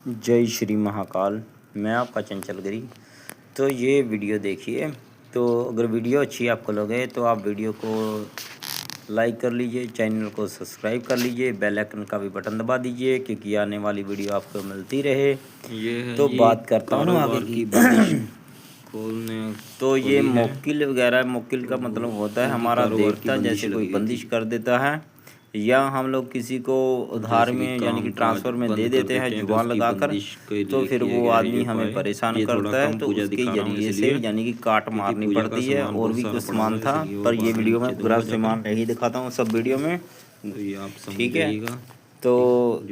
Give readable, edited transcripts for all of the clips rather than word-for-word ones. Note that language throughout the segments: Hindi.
जय श्री महाकाल। मैं आपका चंचल गिरी। तो ये वीडियो देखिए। तो अगर वीडियो अच्छी आपको लगे तो आप वीडियो को लाइक कर लीजिए, चैनल को सब्सक्राइब कर लीजिए, बेल आइकन का भी बटन दबा दीजिए क्योंकि आने वाली वीडियो आपको मिलती रहे। तो बात करता हूँ आगे की खोलने तो ये मोक्किल वगैरह, मोक्किल का मतलब होता है हमारा देवता, जैसे कोई बंदिश कर देता है या हम लोग किसी को उधार में यानी कि ट्रांसफ़र में दे देते हैं जुबान लगाकर, तो फिर वो आदमी हमें परेशान करता है। तो उसके ज़रिए से यानी कि काट मारनी पड़ती है। और भी कुछ सामान था पर ये वीडियो में पूरा सामान नहीं दिखाता हूँ सब वीडियो में, ठीक है। तो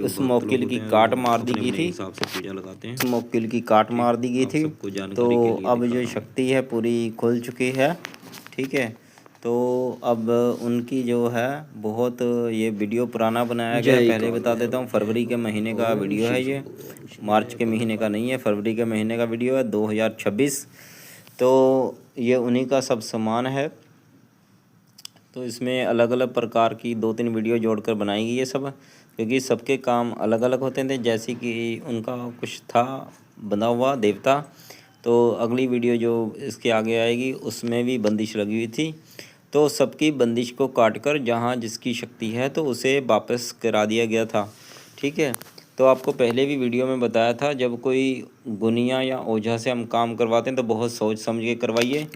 उस मोक्किल की काट मार दी गई थी, पूजा लगाते हैं। उस मोक्किल की काट मार दी गई थी। तो अब जो शक्ति है पूरी खुल चुकी है, ठीक है। तो अब उनकी जो है बहुत, ये वीडियो पुराना बनाया गया, पहले बता देता हूँ। फरवरी के महीने का वीडियो है ये, मार्च के महीने का नहीं है, फरवरी के महीने का वीडियो है 2026। तो ये उन्हीं का सब सामान है। तो इसमें अलग अलग प्रकार की 2-3 वीडियो जोड़कर बनाई गई है सब, क्योंकि सबके काम अलग अलग होते थे। जैसे कि उनका कुछ था बना हुआ देवता, तो अगली वीडियो जो इसके आगे आएगी उसमें भी बंदिश लगी हुई थी। तो सबकी बंदिश को काटकर जहाँ जिसकी शक्ति है तो उसे वापस करा दिया गया था, ठीक है। तो आपको पहले भी वीडियो में बताया था, जब कोई गुनिया या ओझा से हम काम करवाते हैं तो बहुत सोच समझ के करवाइए,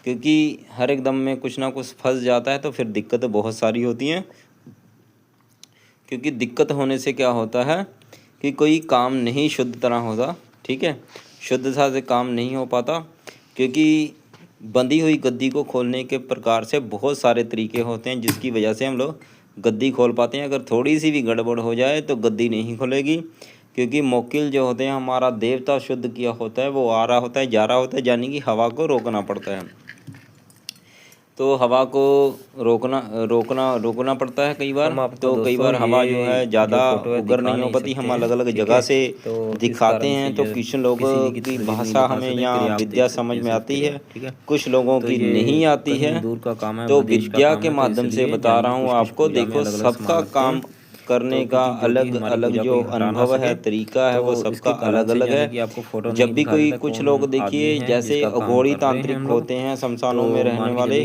क्योंकि हर एकदम में कुछ ना कुछ फंस जाता है तो फिर दिक्कत बहुत सारी होती हैं। क्योंकि दिक्कत होने से क्या होता है कि कोई काम नहीं शुद्ध तरह होता, ठीक है, शुद्धता से काम नहीं हो पाता। क्योंकि बंधी हुई गद्दी को खोलने के प्रकार से बहुत सारे तरीके होते हैं, जिसकी वजह से हम लोग गद्दी खोल पाते हैं। अगर थोड़ी सी भी गड़बड़ हो जाए तो गद्दी नहीं खुलेगी, क्योंकि मोक्किल जो होते हैं हमारा देवता शुद्ध किया होता है, वो आ रहा होता है जा रहा होता है, यानी कि हवा को रोकना पड़ता है। तो हवा को रोकना पड़ता है कई बार। तो कई बार हवा जो है ज़्यादा उगर नहीं हो पाती, हम अलग अलग जगह से दिखाते हैं। तो कुछ लोगों की भाषा हमें यहाँ विद्या समझ में आती है, कुछ लोगों की नहीं आती है। तो विद्या के माध्यम से बता रहा हूँ आपको। देखो, सबका काम करने का अलग अलग जो अनुभव है, तरीका है, वो सबका अलग अलग है। जब भी कोई कुछ लोग देखिए जैसे अघोरी तांत्रिक होते हैं शमशानों में रहने वाले,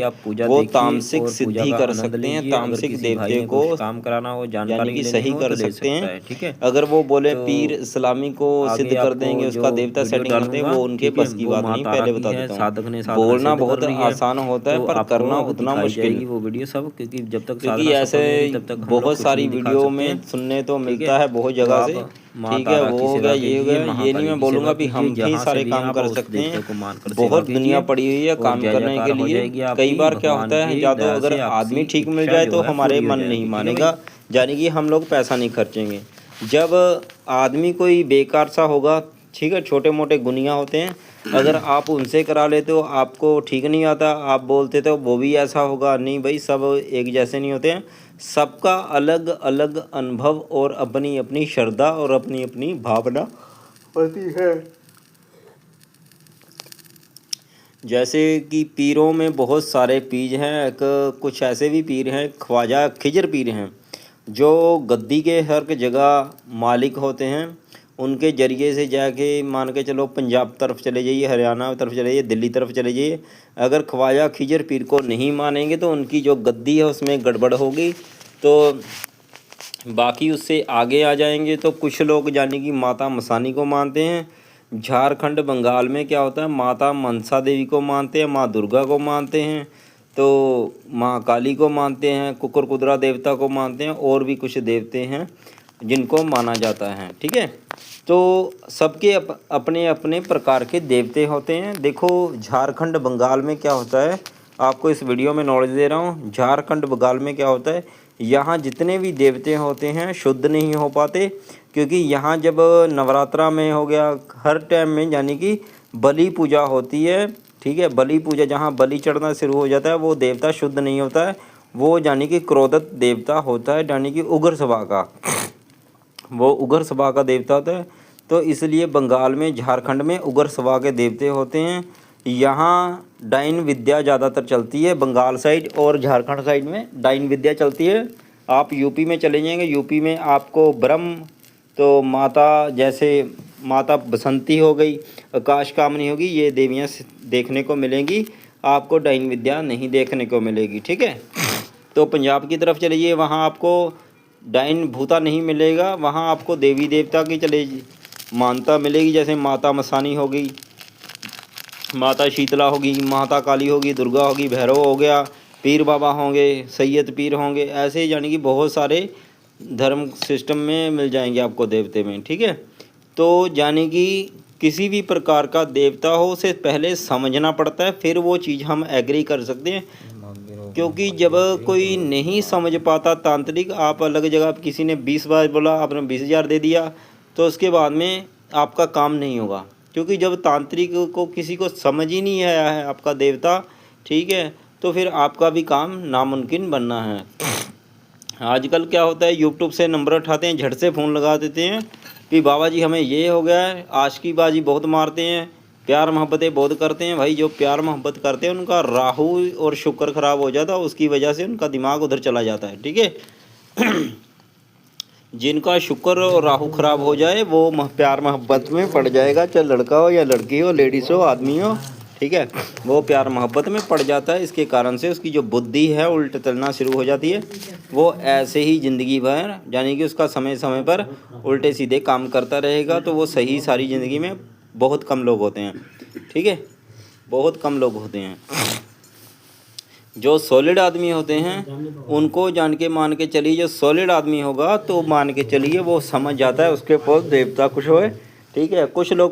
वो तामसिक सिद्धि कर सकते हैं, तामसिक देवते को काम कराना हो यानी कि सही कर सकते हैं, ठीक है। अगर वो बोले पीर इस्लामी को सिद्ध कर देंगे, उसका देवता सेटिंग कर देंगे, वो उनके बस की बात नहीं। पहले बता देता हूँ, बोलना बहुत आसान होता है पर करना उतना मुश्किल। वो वीडियो सब, क्योंकि जब तक क्योंकि ऐसे बहुत सारी वीडियो में सुनने तो मिलता है बहुत जगह से, ठीक है। वो हो गया, ये हो गया, ये नहीं मैं बोलूँगा कि हम ही सारे काम कर सकते हैं। बहुत दुनिया पड़ी हुई है काम करने के लिए। कई बार क्या होता है, या तो अगर आदमी ठीक मिल जाए तो हमारे मन नहीं मानेगा, यानी कि हम लोग पैसा नहीं खर्चेंगे। जब आदमी कोई बेकार सा होगा, ठीक है, छोटे मोटे गुनिया होते हैं, अगर आप उनसे करा लेते हो, आपको ठीक नहीं आता, आप बोलते तो वो भी ऐसा होगा। नहीं भाई, सब एक जैसे नहीं होते हैं, सबका अलग अलग अनुभव और अपनी अपनी श्रद्धा और अपनी अपनी भावना होती है। जैसे कि पीरों में बहुत सारे पीर हैं, कुछ ऐसे भी पीर हैं, ख्वाजा खिजर पीर हैं, जो गद्दी के हर जगह मालिक होते हैं। उनके जरिए से जाके मान के चलो पंजाब तरफ चले जाइए, हरियाणा तरफ चले जाइए, दिल्ली तरफ चले जाइए, अगर ख्वाजा खिजर पीर को नहीं मानेंगे तो उनकी जो गद्दी है उसमें गड़बड़ होगी। तो बाकी उससे आगे आ जाएंगे तो कुछ लोग यानी कि माता मसानी को मानते हैं। झारखंड बंगाल में क्या होता है, माता मनसा देवी को मानते हैं, माँ दुर्गा को मानते हैं, तो माँ काली को मानते हैं, कुकुर कुदरा देवता को मानते हैं, और भी कुछ देवते हैं जिनको माना जाता है, ठीक है। तो सबके अपने अपने प्रकार के देवते होते हैं। देखो, झारखंड बंगाल में क्या होता है, आपको इस वीडियो में नॉलेज दे रहा हूँ। झारखंड बंगाल में क्या होता है, यहाँ जितने भी देवते होते हैं शुद्ध नहीं हो पाते, क्योंकि यहाँ जब नवरात्रा में हो गया, हर टाइम में यानी कि बलि पूजा होती है, ठीक है। बलि पूजा जहाँ बलि चढ़ना शुरू हो जाता है, वो देवता शुद्ध नहीं होता है, वो यानी कि क्रोधत देवता होता है, यानी कि उग्र स्वभाव का, वो उग्र स्वभाव का देवता होता है। तो इसलिए बंगाल में, झारखंड में उग्र स्वभाव के देवते होते हैं। यहाँ डाइन विद्या ज़्यादातर चलती है, बंगाल साइड और झारखंड साइड में डाइन विद्या चलती है। आप यूपी में चले जाएंगे, यूपी में आपको ब्रह्म तो माता जैसे माता बसंती हो गई, आकाश कामनी होगी, ये देवियाँ देखने को मिलेंगी, आपको डाइन विद्या नहीं देखने को मिलेगी। ठीक है। तो पंजाब की तरफ चलिए, वहाँ आपको डाइन भूता नहीं मिलेगा, वहाँ आपको देवी देवता की चले मानता मिलेगी। जैसे माता मसानी होगी, माता शीतला होगी, माता काली होगी, दुर्गा होगी, भैरव हो गया, पीर बाबा होंगे, सैयद पीर होंगे, ऐसे यानी कि बहुत सारे धर्म सिस्टम में मिल जाएंगे आपको देवते में। ठीक है। तो यानी कि किसी भी प्रकार का देवता हो उसे पहले समझना पड़ता है, फिर वो चीज़ हम एग्री कर सकते हैं। क्योंकि जब कोई नहीं समझ पाता तांत्रिक, आप अलग जगह किसी ने 20 बार बोला, आपने 20,000 दे दिया, तो उसके बाद में आपका काम नहीं होगा। क्योंकि जब तांत्रिक को किसी को समझ ही नहीं आया है आपका देवता, ठीक है, तो फिर आपका भी काम नामुमकिन बनना है। आजकल क्या होता है, यूट्यूब से नंबर उठाते हैं, झट से फ़ोन लगा देते हैं कि बाबा जी हमें ये हो गया है, आशिकी बाजी बहुत मारते हैं, प्यार मोहब्बतें बहुत करते हैं। भाई जो प्यार मोहब्बत करते हैं उनका राहु और शुक्र ख़राब हो जाता है, उसकी वजह से उनका दिमाग उधर चला जाता है। ठीक है। जिनका शुक्र और राहु खराब हो जाए वो प्यार मोहब्बत में पड़ जाएगा, चाहे लड़का हो या लड़की हो, लेडीज़ हो आदमी हो। ठीक है। वो प्यार मोहब्बत में पड़ जाता है, इसके कारण से उसकी जो बुद्धि है उल्ट चलना शुरू हो जाती है। वो ऐसे ही ज़िंदगी भर यानी कि उसका समय समय पर उल्टे सीधे काम करता रहेगा, तो वो सही सारी ज़िंदगी में बहुत कम लोग होते हैं। ठीक है। बहुत कम लोग होते हैं। जो सॉलिड आदमी होते हैं उनको जान के मान के चलिए, जो सॉलिड आदमी होगा तो मान के चलिए वो समझ जाता है उसके पास देवता कुछ होए। ठीक है। कुछ लोग